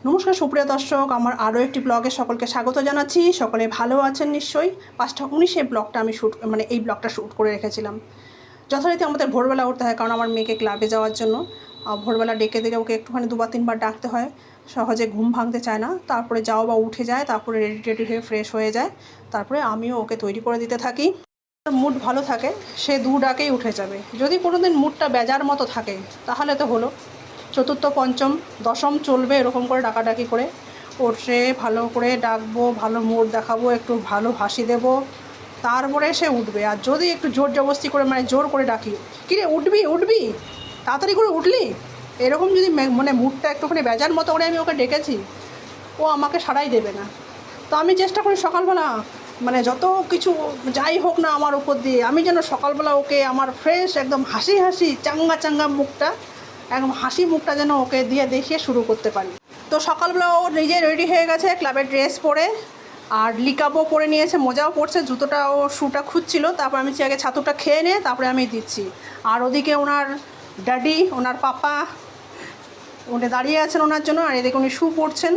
নমস্কার সুপ্রিয় দর্শক, আমার আরও একটি ব্লগে সকলকে স্বাগত জানাচ্ছি। সকলে ভালো আছেন নিশ্চয়ই। 5টা 19 ব্লগটা আমি এই ব্লগটা শ্যুট করে রেখেছিলাম। যথারীতি আমাদের ভোরবেলা উঠতে হয়, কারণ আমার মেয়েকে ক্লাবে যাওয়ার জন্য ভোরবেলা ডেকে দিলে ওকে একটুখানি 2-3 বার ডাকতে হয়। সহজে ঘুম ভাঙতে চায় না, তারপরে যাও বা উঠে যায়, তারপরে রেডি হয়ে ফ্রেশ হয়ে যায়, তারপরে আমিও ওকে তৈরি করে দিতে থাকি। মুড ভালো থাকে সে 2 ডাকেই উঠে যাবে। যদি কোনো দিন মুডটা বেজার মতো থাকে তাহলে তো হলো, চতুর্থ পঞ্চম দশম চলবে এরকম করে ডাকাডাকি করে ওঠে, ভালো করে ডাকবো, ভালো মুড দেখাবো, একটু ভালো হাসি দেবো, তারপরে সে উঠবে। আর যদি একটু জোর জবরদস্তি করে জোর করে ডাকি, কিরে উঠবি উঠবি তাড়াতাড়ি করে উঠলি, এরকম যদি মুডটা একটুখানি বেজার মতো করে আমি ওকে ডেকেছি, ও আমাকে সাড়াই দেবে না। তো আমি চেষ্টা করি সকালবেলা যত কিছু যাই হোক না আমার উপর দিয়ে, আমি যেন সকালবেলা ওকে আমার ফ্রেশ একদম হাসি হাসি চাঙ্গা চাঙ্গা মুখটা, একদম হাসি মুখটা যেন ওকে দিয়ে দেখিয়ে শুরু করতে পারি। তো সকালবেলা ও নিজে রেডি হয়ে গেছে, ক্লাবের ড্রেস পরে, আর লিকাপও পরে নিয়েছে, মোজাও পরছে, জুতোটা ও শুটা খুঁজছিল। তারপর আমি আগে ছাতুটা খেয়ে নিয়ে তারপরে আমি দিচ্ছি। আর ওদিকে ওনার ড্যাডি, ওনার পাপা উনি দাঁড়িয়ে আছেন ওনার জন্য, আর এদিকে উনি শু পরছেন।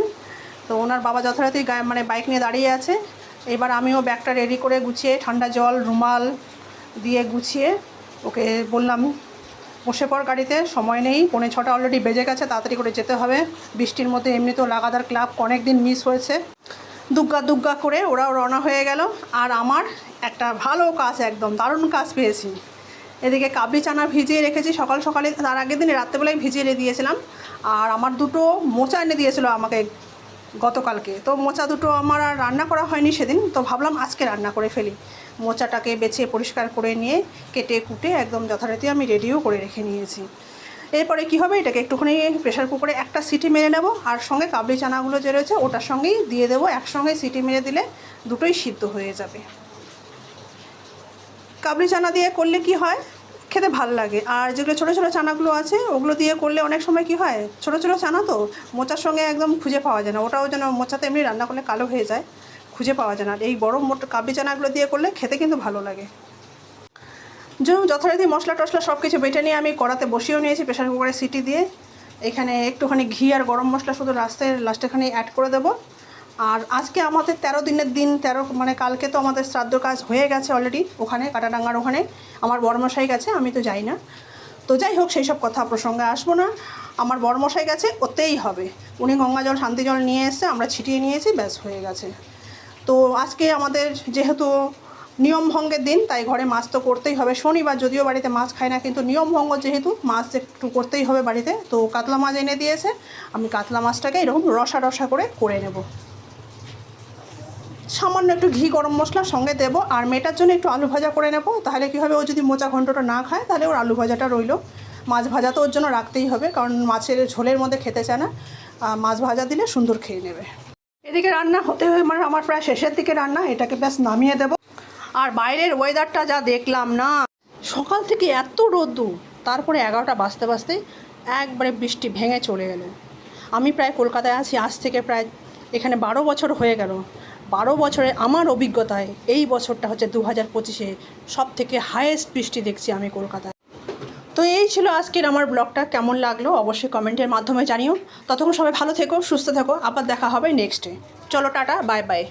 তো ওনার বাবা যথারীতি বাইক নিয়ে দাঁড়িয়ে আছে। এবার আমিও ব্যাগটা রেডি করে গুছিয়ে ঠান্ডা জল রুমাল দিয়ে গুছিয়ে ওকে বললাম, বসে পড় গাড়িতে, সময় নেই, 5:45 অলরেডি বেজে গেছে, তাড়াতাড়ি করে যেতে হবে। বৃষ্টির মধ্যে এমনিতেও লাগাতার ক্লাব অনেক দিন মিস হয়েছে। দুগ্গা দুগ্গা করে ওরাও রওনা হয়ে গেল। আর আমার একটা ভালো কাজ, একদম দারুণ কাজ পেয়েছি। এদিকে কাবলি চানা ভিজিয়ে রেখেছি সকাল সকালে, তার আগের দিন রাত্রেবেলায় ভিজিয়ে দিয়েছিলাম। আর আমার 2টো মোচা এনে দিয়েছিল আমাকে গতকালকে। তো মোচা 2টো আমার আর রান্না করা হয়নি সেদিন, তো ভাবলাম আজকে রান্না করে ফেলি। মোচাটাকে বেছে পরিষ্কার করে নিয়ে কেটে কুটে একদম যথারীতি আমি রেডিও করে রেখে নিয়েছি। এরপরে কি হবে, এটাকে একটুখানি প্রেশার কুকারে একটা সিটি মেরে নেব, আর সঙ্গে কাবলি চানাগুলো যে রয়েছে ওটার সঙ্গেই দিয়ে দেবো। একসঙ্গে সিটি মেরে দিলে দুটোই সিদ্ধ হয়ে যাবে। কাবলি চানা দিয়ে করলে কি হয়, খেতে ভালো লাগে। আর যেগুলো ছোটো ছোটো চানাগুলো আছে ওগুলো দিয়ে করলে অনেক সময় কি হয়, ছোটো ছোটো চানা তো মোচার সঙ্গে একদম খুঁজে পাওয়া যায় না, ওটাও যেন মোচাতে এমনি রান্না করলে কালো হয়ে যায়, খুঁজে পাওয়া যায় না। এই বড় কাবলি চানাগুলো দিয়ে করলে খেতে কিন্তু ভালো লাগে। যেমন যথারীতি মশলা টশলা সব কিছু বেটে নিয়ে আমি কড়াতে বসিয়েও নিয়েছি প্রেশার কুকারে সিটি দিয়ে। এখানে একটুখানি ঘি আর গরম মশলা শুধু লাস্টেখানি অ্যাড করে দেবো। আর আজকে আমাদের 13 দিনের দিন, কালকে তো আমাদের শ্রাদ্ধ কাজ হয়ে গেছে অলরেডি, ওখানে কাটাডাঙ্গার ওখানে আমার বড়মশাই গেছে, আমি তো যাই না। তো যাই হোক, সেই সব কথা প্রসঙ্গে আসবো না। আমার বড়মশাই গেছে, ওতেই হবে। উনি গঙ্গা জল শান্তি জল নিয়ে এসে আমরা ছিটিয়ে নিয়েছি, ব্যাস হয়ে গেছে। তো আজকে আমাদের যেহেতু নিয়মভঙ্গের দিন, তাই ঘরে মাছ তো করতেই হবে। শনিবার যদিও বাড়িতে মাছ খায় না, কিন্তু নিয়মভঙ্গ যেহেতু মাছ একটু করতেই হবে বাড়িতে। তো কাতলা মাছ এনে দিয়েছে, আমি কাতলা মাছটাকে এরকম রসা রসা করে নেব। সামান্য একটু ঘি গরম মশলা সঙ্গে দেবো। আর মেয়েটার জন্য একটু আলু ভাজা করে নেব, তাহলে কী হবে, ও যদি মোচা ঘন্টটা না খায় তাহলে ওর আলু ভাজাটা রইলো। মাছ ভাজা তো ওর জন্য রাখতেই হবে, কারণ মাছের ঝোলের মধ্যে খেতে চায় না, মাছ ভাজা দিলে সুন্দর খেয়ে নেবে। এদিকে রান্না হতে আমার প্রায় শেষের দিকে রান্না, এটাকে ব্যাস নামিয়ে দেব। আর বাইরের ওয়েদারটা যা দেখলাম না, সকাল থেকে এত রোদ্দুর, তারপরে 11টা বাজতে বাজতেই একবারে বৃষ্টি ভেঙে চলে গেল। আমি প্রায় কলকাতায় আছি আজ থেকে প্রায় এখানে 12 বছর হয়ে গেল। 12 বছরে আমার অভিজ্ঞতায় এই বছরটা হচ্ছে 2025-এ সবথেকে হাইয়েস্ট বৃষ্টি দেখছি আমি কলকাতায়। তো এই ছিল আজকের আমার ব্লগটা, কেমন লাগলো অবশ্যই কমেন্টের মাধ্যমে জানিও। ততক্ষণ সবাই ভালো থেকো, সুস্থ থেকো, আবার দেখা হবে নেক্সটে। চলো টাটা, বাই বাই।